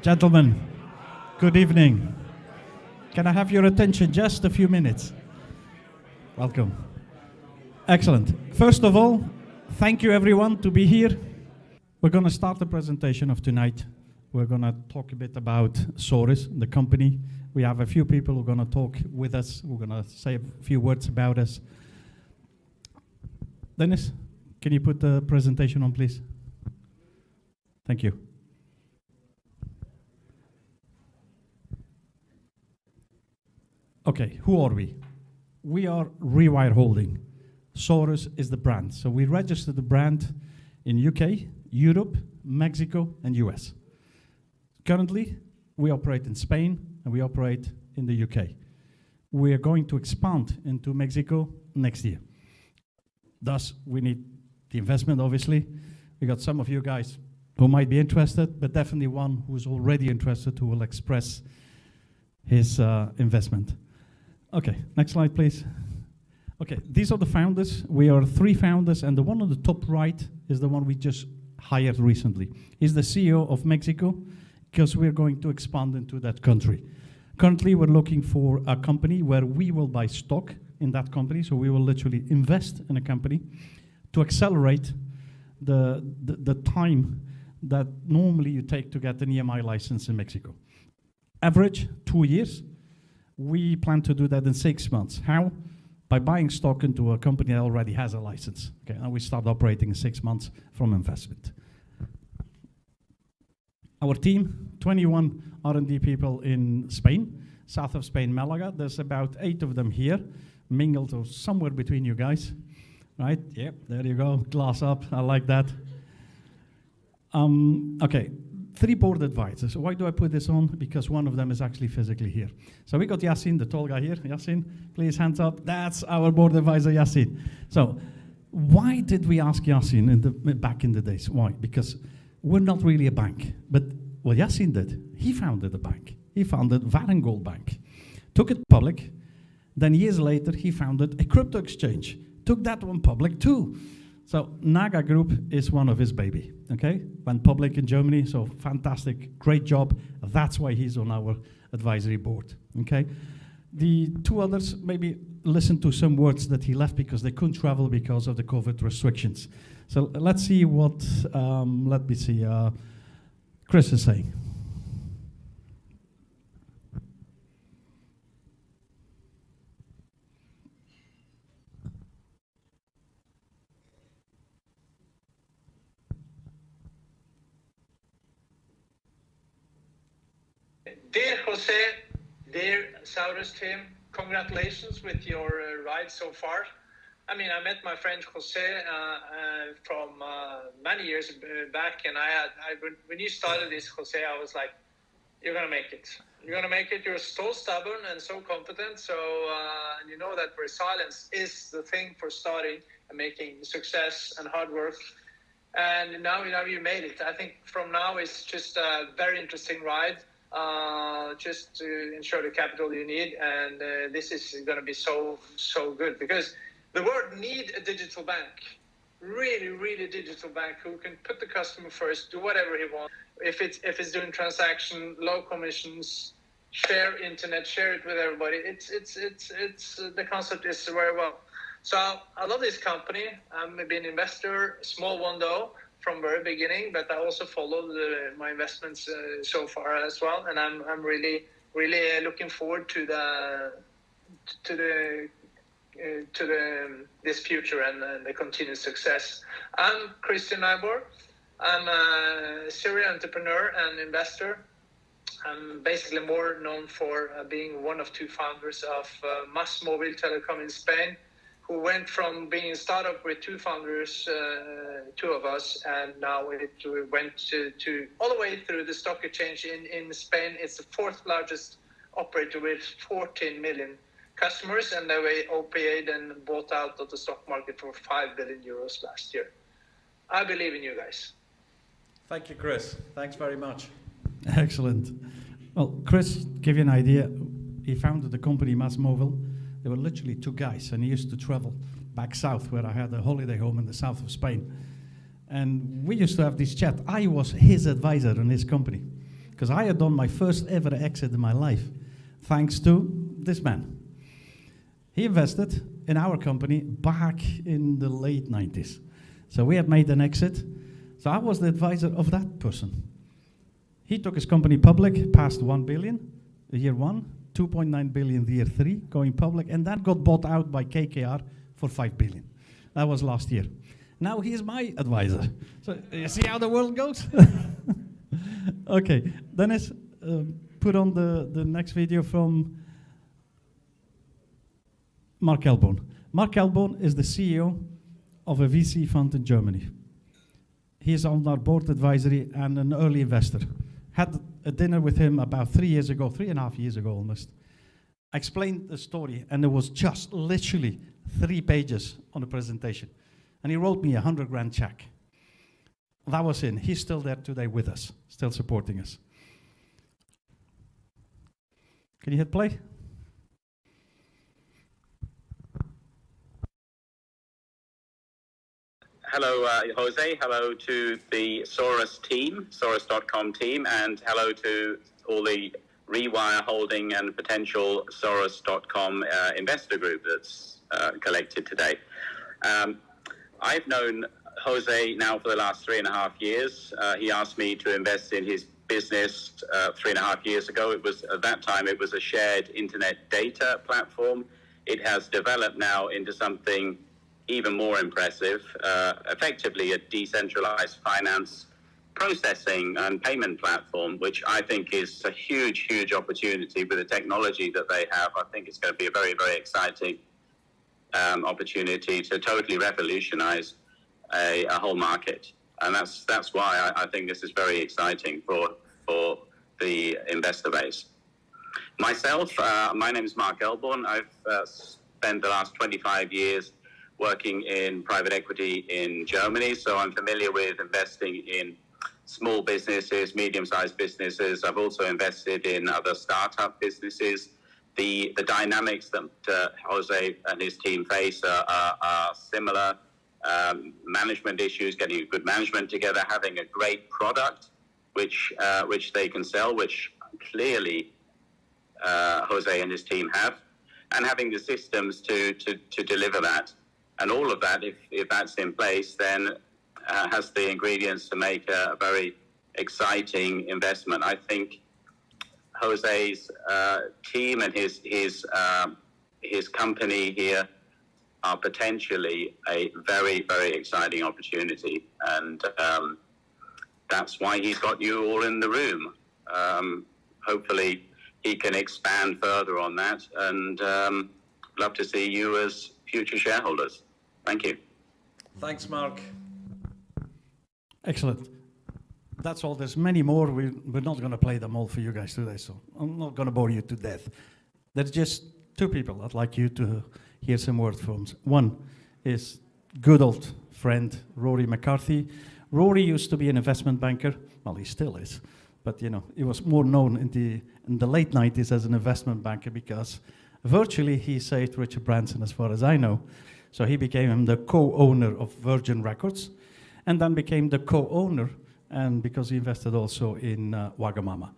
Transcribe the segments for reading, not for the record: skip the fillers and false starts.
Gentlemen, good evening. Can I have your attention just a few minutes? Welcome. Excellent. First of all, thank you everyone to be here. We're going to start the presentation of tonight. We're going to talk a bit about Saurus, the company. We have a few people who are going to talk with us. We're going to say a few words about us. Dennis, can you put the presentation on, please? Thank you. Okay, who are we? We are Rewire Holding. Saurus is the brand. So we registered the brand in UK, Europe, Mexico, and US. Currently, we operate in Spain and we operate in the UK. We are going to expand into Mexico next year. Thus, we need the investment, obviously. We got some of you guys who might be interested, but definitely one who's already interested who will express his investment. Okay, next slide, please. Okay, these are the founders. We are 3 founders, and the one on the top right is the one we just hired recently. He's the CEO of Mexico, because we're going to expand into that country. Currently, we're looking for a company where we will buy stock in that company, so we will literally invest in a company to accelerate the time that normally you take to get an EMI license in Mexico. Average, 2 years. We plan to do that in 6 months. How? By buying stock into a company that already has a license. Okay, and we start operating in 6 months from investment. Our team, 21 R&D people in Spain, south of Spain, Malaga. There's about 8 of them here, mingled or somewhere between you guys. Right? Yep, there you go, glass up, I like that. Okay, 3 board advisors. Why do I put this on? Because one of them is actually physically here. So we got Yasin, the tall guy here. Yasin, please, hands up. That's our board advisor, Yasin. So why did we ask Yasin back in the days? Why? Because we're not really a bank. But what Yasin did, he founded a bank. He founded Varengol Bank. Took it public. Then years later, he founded a crypto exchange. Took that one public too. So Naga Group is one of his baby, okay? Went public in Germany, so fantastic, great job. That's why he's on our advisory board, okay? The 2 others, maybe listen to some words that he left because they couldn't travel because of the COVID restrictions. So let's see what, let me see, Chris is saying. Dear Jose, dear Saurus team, congratulations with your ride so far. I mean, I met my friend Jose from many years back, and when you started this, Jose, I was like, you're going to make it. You're going to make it. You're so stubborn and so competent, so you know that resilience is the thing for starting and making success and hard work. And now you made it. I think from now it's just a very interesting ride. Just to ensure the capital you need, and this is going to be so good because the world need a digital bank, really digital bank who can put the customer first, do whatever he wants. If it's doing transaction, low commissions, share internet, share it with everybody. It's the concept is very well. So I love this company. I'm been an investor, small one though, from very beginning, but I also followed my investments so far as well, and I'm really looking forward to this future and the continued success. I'm Christian Nybor. I'm a serial entrepreneur and investor. I'm basically more known for being one of 2 founders of Mobile Telecom in Spain, who went from being a startup with 2 founders, 2 of us, and now it went to all the way through the stock exchange in Spain. It's the 4th largest operator with 14 million customers, and they were OPA'd and bought out of the stock market for 5 billion euros last year. I believe in you guys. Thank you, Chris. Thanks very much. Excellent. Well, Chris, give you an idea, he founded the company Mobile. There were literally 2 guys, and he used to travel back south where I had a holiday home in the south of Spain. And we used to have this chat. I was his advisor in his company. because I had done my first ever exit in my life, thanks to this man. He invested in our company back in the late 90s. So we had made an exit. So I was the advisor of that person. He took his company public, past 1 billion, year one, 2.9 billion year three, going public, and that got bought out by KKR for 5 billion. That was last year. Now he is my advisor. So you see how the world goes? Okay, Dennis, put on the next video from Mark Elbone. Mark Elbone is the CEO of a VC fund in Germany. He is on our board advisory and an early investor. Had a dinner with him about 3 years ago, 3.5 years ago almost. I explained the story, and it was just literally 3 pages on the presentation. And he wrote me a 100 grand check. That was in. He's still there today with us, still supporting us. Can you hit play? Hello, Jose. Hello to the Saurus team, Saurus.com team, and hello to all the Rewire holding and potential Saurus.com investor group that's collected today. I've known Jose now for the last 3.5 years. He asked me to invest in his business 3.5 years ago. It was, at that time, it was a shared internet data platform. It has developed now into something even more impressive, effectively a decentralized finance processing and payment platform, which I think is a huge, huge opportunity with the technology that they have. I think it's going to be a very, very exciting opportunity to totally revolutionize a whole market. And that's why I think this is very exciting for the investor base. Myself, my name is Mark Elborn. I've spent the last 25 years working in private equity in Germany, so I'm familiar with investing in small businesses, medium-sized businesses. I've also invested in other startup businesses. The dynamics that Jose and his team face are similar. Management issues, getting a good management together, having a great product which they can sell, which clearly Jose and his team have, and having the systems to deliver that. And all of that, if that's in place, then has the ingredients to make a very exciting investment. I think Jose's team and his company here are potentially a very, very exciting opportunity. And that's why he's got you all in the room. Hopefully he can expand further on that, and love to see you as future shareholders. Thank you. Thanks, Mark. Excellent. That's all. There's many more. We're not going to play them all for you guys today, so I'm not going to bore you to death. There's just 2 people I'd like you to hear some words from. One is good old friend Rory McCarthy. Rory used to be an investment banker. Well, he still is, but you know, he was more known in the late 90s as an investment banker because virtually he saved Richard Branson, as far as I know. So he became the co-owner of Virgin Records, and then became the co-owner, and because he invested also in Wagamama.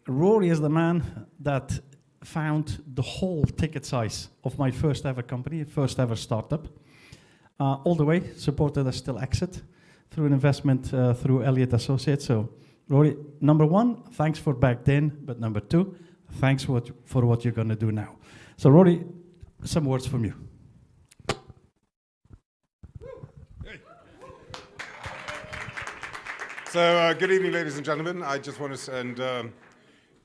Rory is the man that found the whole ticket size of my first ever company, first ever startup, all the way, supported us till exit through an investment through Elliott Associates. So Rory, number 1, thanks for back then, but number 2, thanks for what you're going to do now. So Rory, some words from you. So good evening, ladies and gentlemen. I just want to, and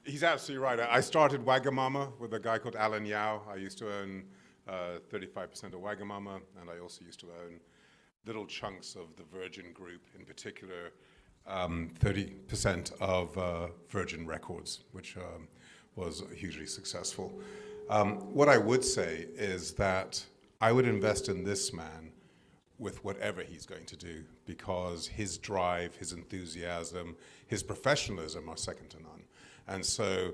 he's absolutely right. I started Wagamama with a guy called Alan Yao. I used to own 35% of Wagamama, and I also used to own little chunks of the Virgin Group, in particular 30% of Virgin Records, which was hugely successful. What I would say is that I would invest in this man with whatever he's going to do, because his drive, his enthusiasm, his professionalism are second to none. And so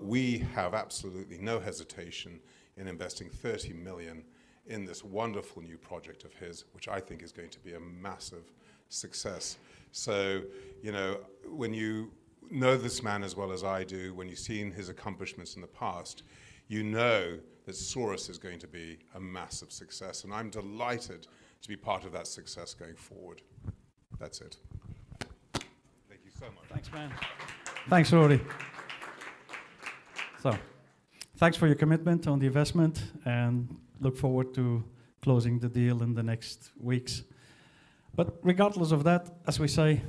we have absolutely no hesitation in investing 30 million in this wonderful new project of his, which I think is going to be a massive success. So, you know, when you know this man as well as I do, when you've seen his accomplishments in the past, you know that Saurus is going to be a massive success, and I'm delighted to be part of that success going forward. That's it. Thank you so much. Thanks, man. Thanks, Rory. So, thanks for your commitment on the investment, and look forward to closing the deal in the next weeks. But regardless of that, as we say,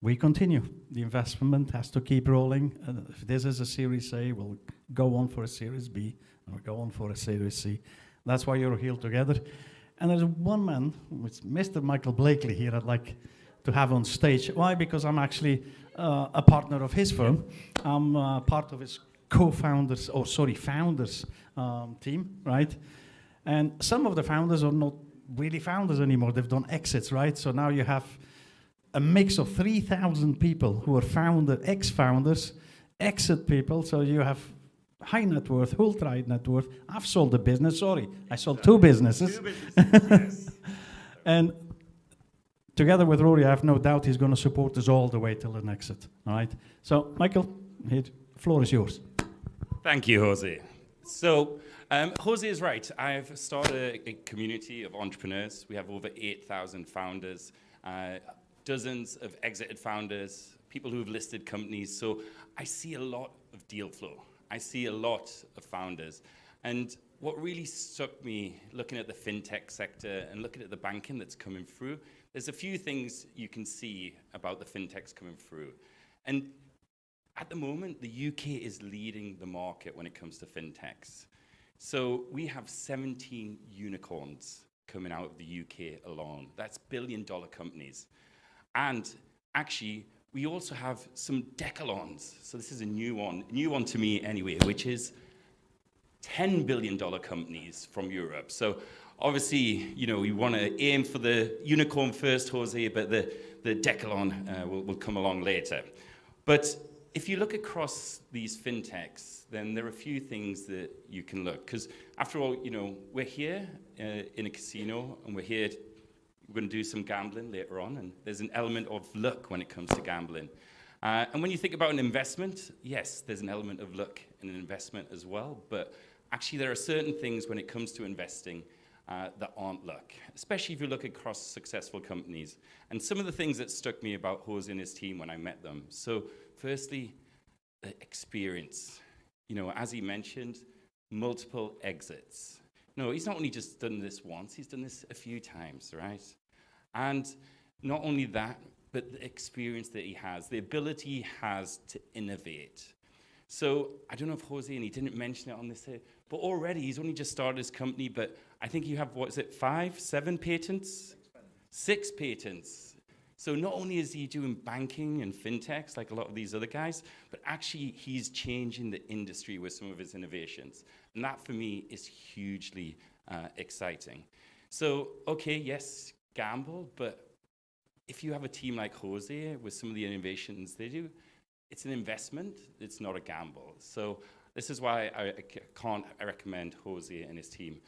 we continue. The investment has to keep rolling. And if this is a Series A, we'll go on for a Series B, and we'll go on for a Series C. That's why you're here together. And there's one man, it's Mr. Michael Blakely here, I'd like to have on stage. Why? Because I'm actually a partner of his firm. I'm part of his founders team, right? And some of the founders are not really founders anymore. They've done exits, right? So now you have a mix of 3,000 people who are ex-founders, exit people. So you have high net worth, ultra high net worth. I've sold a business, sorry. I sold two businesses. Yes. And together with Rory, I have no doubt he's going to support us all the way till an exit, all right? So, Michael, the floor is yours. Thank you, Jose. So, Jose is right. I've started a community of entrepreneurs. We have over 8,000 founders, dozens of exited founders, people who have listed companies. So I see a lot of deal flow. I see a lot of founders. And what really struck me looking at the fintech sector and looking at the banking that's coming through, there's a few things you can see about the fintechs coming through. And at the moment, the UK is leading the market when it comes to fintechs. So we have 17 unicorns coming out of the UK alone. That's billion-dollar companies. And actually, we also have some decalons. So this is a new one to me anyway, which is $10 billion companies from Europe. So obviously, you know, we want to aim for the unicorn first, Jose, but the decalon will come along later. But if you look across these fintechs, then there are a few things that you can look. Because after all, you know, we're here in a casino, and we're going to do some gambling later on, and there's an element of luck when it comes to gambling. And when you think about an investment, yes, there's an element of luck in an investment as well, but actually there are certain things when it comes to investing that aren't luck, especially if you look across successful companies. And some of the things that struck me about Jose and his team when I met them. So firstly, experience. You know, as he mentioned, multiple exits. No, he's not only just done this once, he's done this a few times, right? And not only that, but the experience that he has, the ability he has to innovate. So I don't know if Jose, and he didn't mention it on this here, but already he's only just started his company, but I think you have, what is it, 5, 7 patents? 6 patents. So not only is he doing banking and fintechs like a lot of these other guys, but actually he's changing the industry with some of his innovations. And that for me is hugely exciting. So, okay, yes, gamble, but if you have a team like Jose with some of the innovations they do, it's an investment, it's not a gamble. So this is why I recommend Jose and his team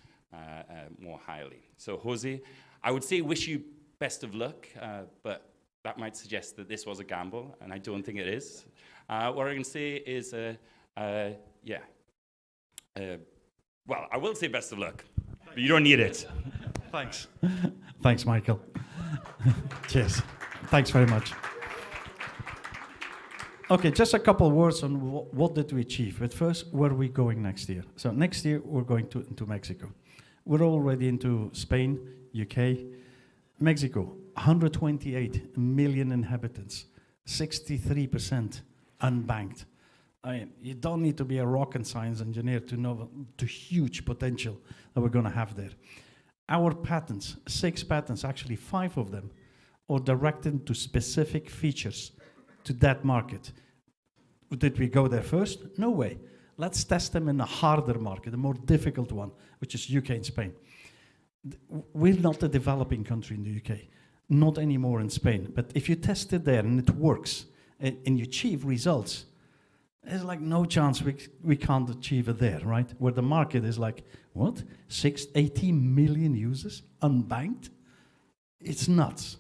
more highly. So Jose, I would say wish you best of luck, but that might suggest that this was a gamble, and I don't think it is. What I can say is, well, I will say best of luck, but you don't need it. Thanks. Thanks, Michael. Cheers. Thanks very much. Okay, just a couple of words on what did we achieve. But first, where are we going next year? So next year, we're going into Mexico. We're already into Spain, UK. Mexico, 128 million inhabitants, 63% unbanked. I mean, you don't need to be a rocket science engineer to know the huge potential that we're going to have there. Our patents, 6 patents, actually 5 of them, are directed to specific features to that market. Did we go there first? No way. Let's test them in a harder market, a more difficult one, which is UK and Spain. We're not a developing country in the UK, not anymore in Spain. But if you test it there and it works and you achieve results, there's like no chance we can't achieve it there, right? Where the market is like, what? 18 million users, unbanked? It's nuts.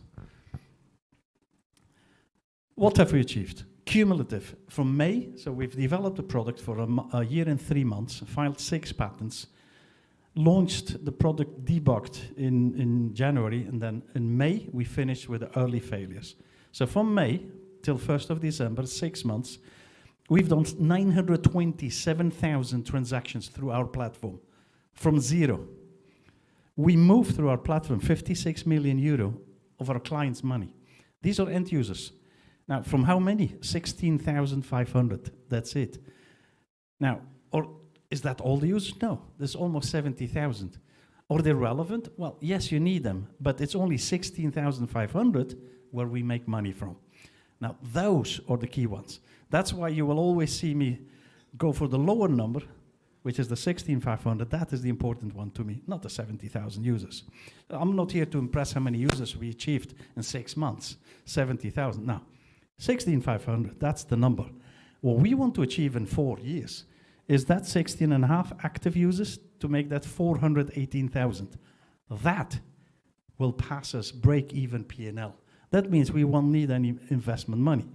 What have we achieved? cumulative from May, so we've developed a product for a year and 3 months, filed 6 patents, launched the product debugged in January, and then in May we finished with the early failures. So from May till 1st of December, 6 months, we've done 927,000 transactions through our platform, from zero. We moved through our platform 56 million euro of our clients' money. These are end users. Now, from how many? 16,500, that's it. Now, or is that all the users? No, there's almost 70,000. Are they relevant? Well, yes, you need them, but it's only 16,500 where we make money from. Now, those are the key ones. That's why you will always see me go for the lower number, which is the 16,500. That is the important one to me, not the 70,000 users. I'm not here to impress how many users we achieved in 6 months, 70,000. No, 16,500, that's the number. What we want to achieve in 4 years is that 16.5 active users to make that 418,000. That will pass us break-even P&L. That means we won't need any investment money.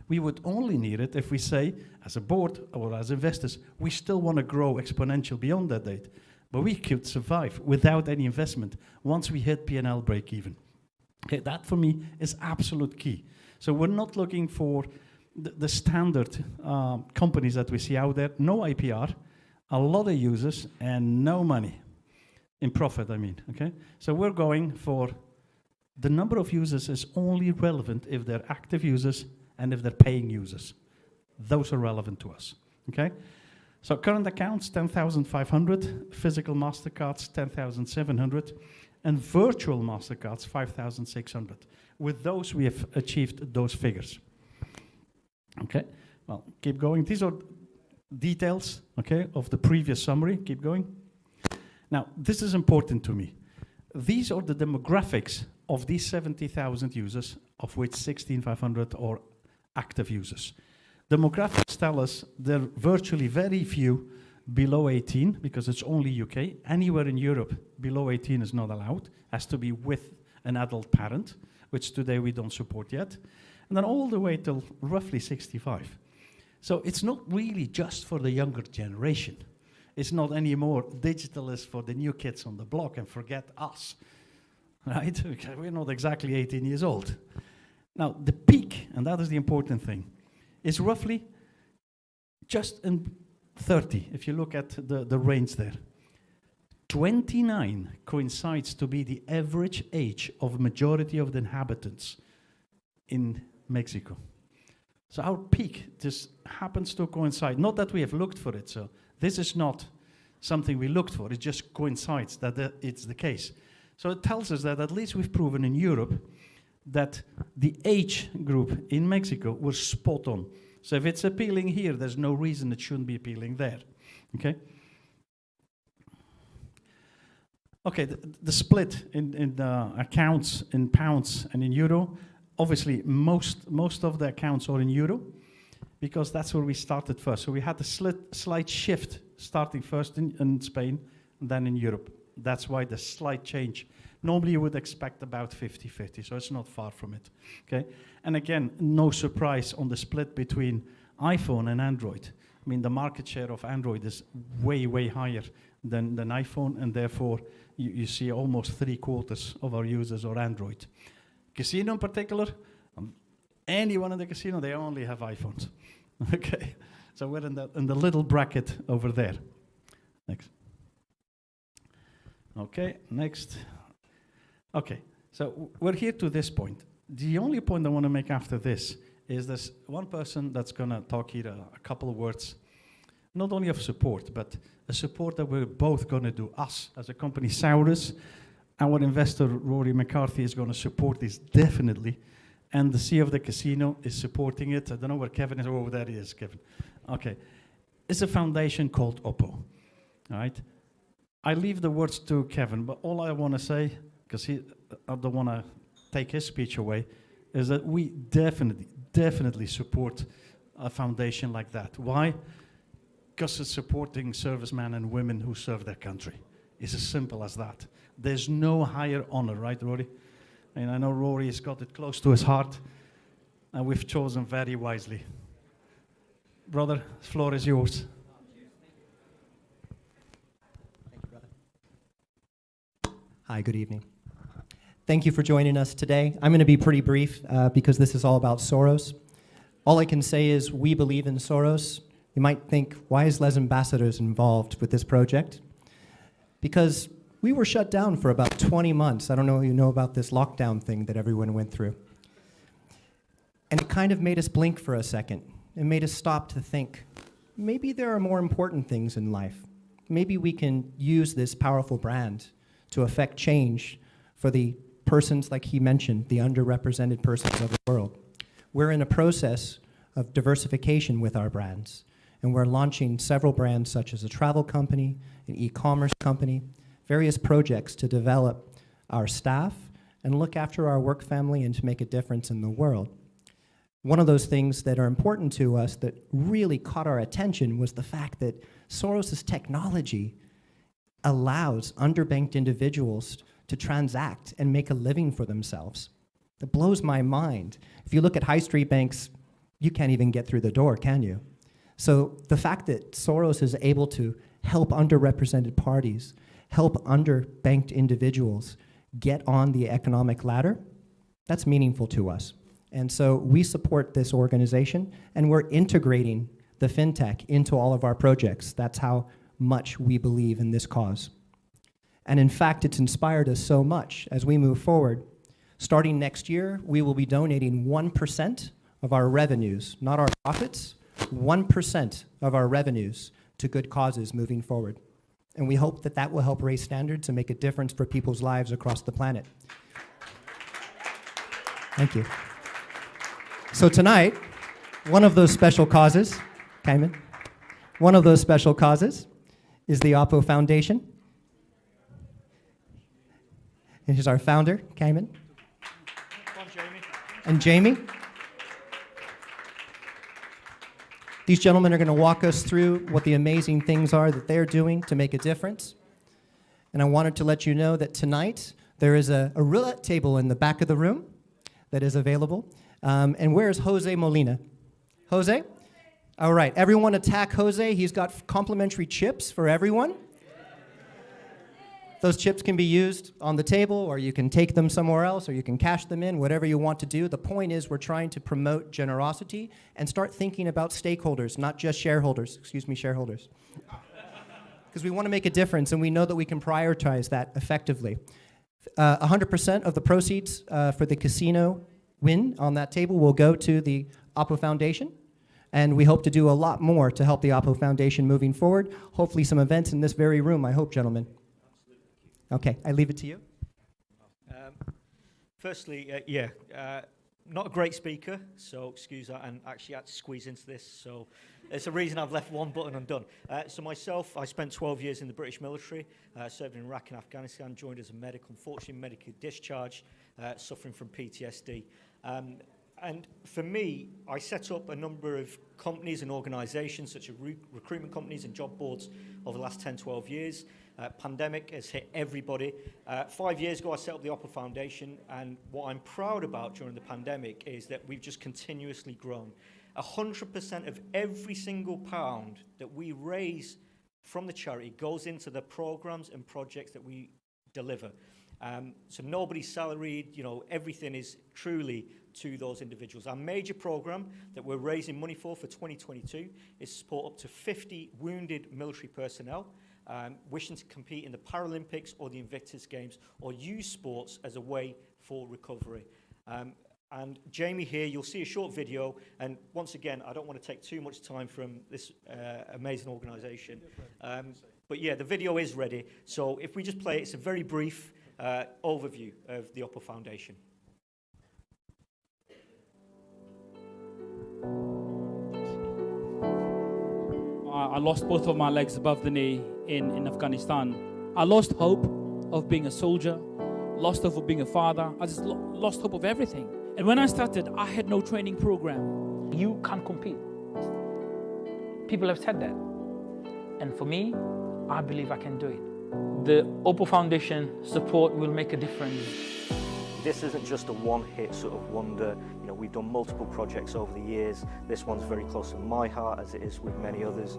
We would only need it if we say, as a board or as investors, we still want to grow exponential beyond that date. But we could survive without any investment once we hit P&L break-even. Okay, that for me is absolute key. So we're not looking for the standard companies that we see out there. No IPR, a lot of users, and no money. In profit, I mean, okay? So we're going for the number of users is only relevant if they're active users and if they're paying users. Those are relevant to us, okay? So current accounts, 10,500, physical Mastercards, 10,700, and virtual Mastercards, 5,600. With those, we have achieved those figures. Okay, well, keep going. These are details, okay, of the previous summary. Keep going. Now, this is important to me. These are the demographics of these 70,000 users, of which 16,500 are active users. Demographics tell us there are virtually very few below 18, because it's only UK. Anywhere in Europe, below 18 is not allowed. Has to be with an adult parent, which today we don't support yet. And then all the way till roughly 65. So it's not really just for the younger generation. It's not anymore digital is for the new kids on the block and forget us, right? Because we're not exactly 18 years old. Now, the peak, and that is the important thing, is roughly just in 30, if you look at the range there. 29 coincides to be the average age of majority of the inhabitants in Mexico. So our peak just happens to coincide. Not that we have looked for it, so this is not something we looked for. It just coincides that it's the case. So it tells us that at least we've proven in Europe that the age group in Mexico was spot on. So if it's appealing here, there's no reason it shouldn't be appealing there, okay? Okay, the split in accounts in pounds and in euro. Obviously, most of the accounts are in euro because that's where we started first. So we had a slight shift starting first in Spain and then in Europe. That's why the slight change. Normally you would expect about 50-50, so it's not far from it, okay? And again, no surprise on the split between iPhone and Android. I mean, the market share of Android is way, way higher than iPhone, and therefore you see almost 3/4 of our users are Android. Casino in particular, anyone in the casino, they only have iPhones. Okay, so we're in the little bracket over there. Next. Okay, next. Okay, so we're here to this point. The only point I want to make after this is there's one person that's going to talk here a couple of words, not only of support, but a support that we're both going to do. Us, as a company, Saurus, our investor, Rory McCarthy, is going to support this definitely, and the CEO of the casino is supporting it. I don't know where Kevin is. Oh, there he is, Kevin. Okay, it's a foundation called Oppo, all right? I leave the words to Kevin, but all I want to say, because I don't want to take his speech away, is that we definitely support a foundation like that. Why? Because it's supporting servicemen and women who serve their country. It's as simple as that. There's no higher honor, right, Rory? And I know Rory has got it close to his heart, and we've chosen very wisely. brother, the floor is yours. Thank you, brother. Hi, good evening. Thank you for joining us today. I'm going to be pretty brief because this is all about Saurus. All I can say is we believe in Saurus. You might think, why is Les Ambassadeurs involved with this project? Because we were shut down for about 20 months. I don't know if you know about this lockdown thing that everyone went through. And it kind of made us blink for a second. It made us stop to think, maybe there are more important things in life. Maybe we can use this powerful brand to affect change for the persons, like he mentioned, the underrepresented persons of the world. We're in a process of diversification with our brands, and we're launching several brands such as a travel company, an e-commerce company, various projects to develop our staff and look after our work family and to make a difference in the world. One of those things that are important to us that really caught our attention was the fact that Saurus' technology allows underbanked individuals to transact and make a living for themselves. It blows my mind. If you look at high street banks, you can't even get through the door, can you? So the fact that Saurus is able to help underrepresented parties, help underbanked individuals get on the economic ladder, that's meaningful to us. And so we support this organization, and we're integrating the fintech into all of our projects. That's how much we believe in this cause. And in fact, it's inspired us so much as we move forward. Starting next year, we will be donating 1% of our revenues, not our profits, 1% of our revenues to good causes moving forward. And we hope that that will help raise standards and make a difference for people's lives across the planet. Thank you. So tonight, one of those special causes, Cayman, one of those special causes is the Oppo Foundation. And here's our founder, Cayman. Come on, Jamie. And Jamie. These gentlemen are going to walk us through what the amazing things are that they're doing to make a difference. And I wanted to let you know that tonight there is a roulette table in the back of the room that is available. And where's Jose Molina? Jose? All right, everyone attack Jose. He's got complimentary chips for everyone. Those chips can be used on the table, or you can take them somewhere else, or you can cash them in, whatever you want to do. The point is we're trying to promote generosity and start thinking about stakeholders, not just shareholders. Excuse me, shareholders. Because we want to make a difference, and we know that we can prioritize that effectively. 100% of the proceeds for the casino win on that table will go to the Oppo Foundation, and we hope to do a lot more to help the Oppo Foundation moving forward. Hopefully some events in this very room, I hope, gentlemen. Okay, I leave it to you. Firstly, not a great speaker, so excuse that, and actually had to squeeze into this, so there's a reason I've left one button undone. So myself, I spent 12 years in the British military, served in Iraq and Afghanistan, joined as a medic, unfortunately medical discharge, suffering from PTSD. And for me, I set up a number of companies and organizations, such as recruitment companies and job boards over the last 10, 12 years. Pandemic has hit everybody. 5 years ago, I set up the Oppo Foundation, and what I'm proud about during the pandemic is that we've just continuously grown. 100% of every single pound that we raise from the charity goes into the programs and projects that we deliver. So nobody's salaried, you know, everything is truly to those individuals. Our major program that we're raising money for 2022 is to support up to 50 wounded military personnel wishing to compete in the Paralympics or the Invictus Games or use sports as a way for recovery. And Jamie here, you'll see a short video, and once again, I don't want to take too much time from this amazing organization. But yeah, the video is ready, so if we just play it, it's a very brief overview of the Oppo Foundation. I lost both of my legs above the knee in Afghanistan. I lost hope of being a soldier, lost hope of being a father. I just lost hope of everything. And when I started, I had no training program. You can't compete. People have said that. And for me, I believe I can do it. The Oppo Foundation support will make a difference. This isn't just a one-hit sort of wonder. You know, we've done multiple projects over the years. This one's very close to my heart, as it is with many others.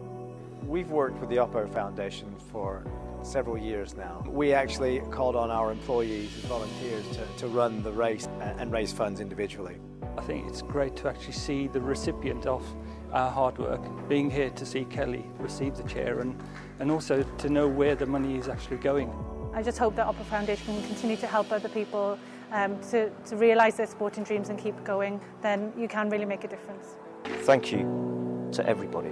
We've worked with the Oppo Foundation for several years now. We actually called on our employees as volunteers to run the race and raise funds individually. I think it's great to actually see the recipient of our hard work, being here to see Kelly receive the chair and also to know where the money is actually going. I just hope that Oppo Foundation can continue to help other people to realise their sporting dreams and keep going. Then you can really make a difference. Thank you to everybody.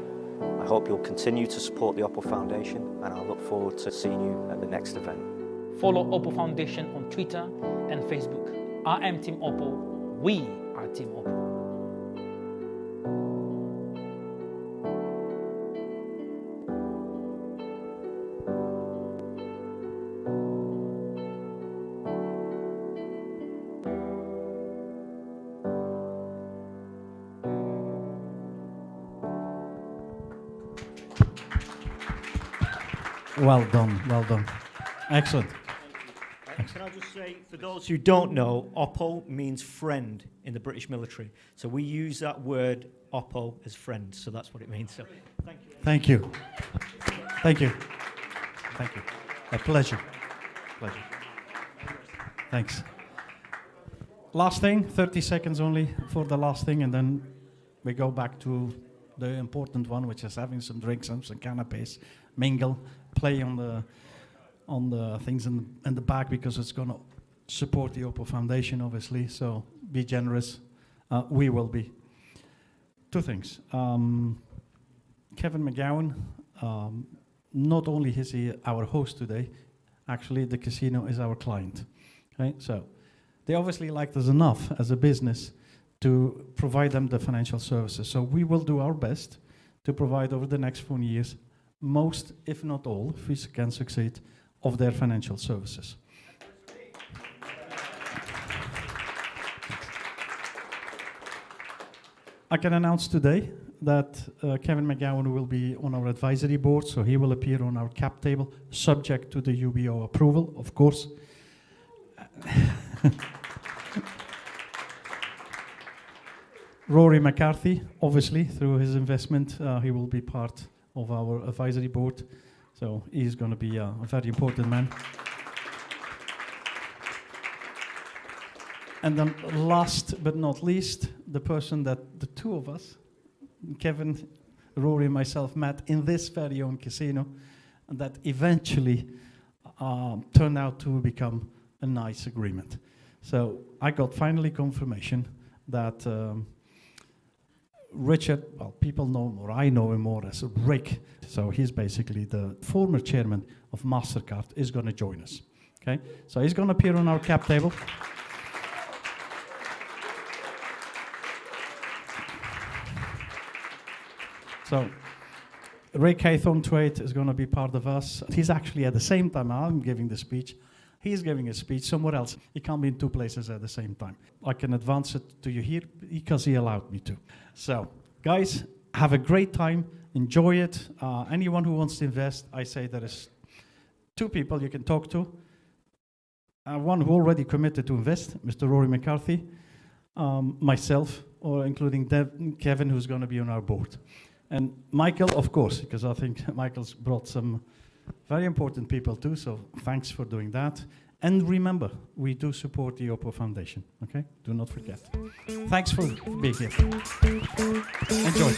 I hope you'll continue to support the Oppo Foundation, and I look forward to seeing you at the next event. Follow Oppo Foundation on Twitter and Facebook. I am Team Oppo. We are Team Oppo. Well done, well done. Excellent. Can I just say, for those who don't know, Oppo means friend in the British military. So we use that word Oppo as friend, so that's what it means. So thank you. Thank you. Thank you. Thank you. A pleasure. Pleasure. Thanks. Last thing, 30 seconds only for the last thing, and then we go back to the important one, which is having some drinks and some canapes, mingle, play on the things in the back, because it's going to support the Oppo Foundation, obviously. So be generous. We will be. Two things. Kevin McGowan, not only is he our host today, actually the casino is our client. Okay, so they obviously liked us enough as a business to provide them the financial services. So we will do our best to provide over the next 4 years most, if not all, if we can succeed, of their financial services. I can announce today that Kevin McGowan will be on our advisory board, so he will appear on our cap table, subject to the UBO approval, of course. Rory McCarthy, obviously, through his investment, he will be part of our advisory board. So he's going to be a very important man. And then last but not least, the person that the two of us, Kevin, Rory and myself, met in this very own casino, and that eventually turned out to become a nice agreement. So I got finally confirmation that Richard, well, people know him, or I know him more as Rick, so he's basically the former chairman of Mastercard, is going to join us. Okay, so he's going to appear on our cap table. So Rick Haythornthwaite is going to be part of us. He's actually at the same time I'm giving the speech. He's giving a speech somewhere else. He can't be in two places at the same time. I can advance it to you here because he allowed me to. So, guys, have a great time. Enjoy it. Anyone who wants to invest, I say there is two people you can talk to. One who already committed to invest, Mr. Rory McCarthy, myself, or including Kevin, who's going to be on our board. And Michael, of course, because I think Michael's brought some very important people too, so thanks for doing that. And remember, we do support the Oppo Foundation, okay? Do not forget. Thanks for being here. Enjoy.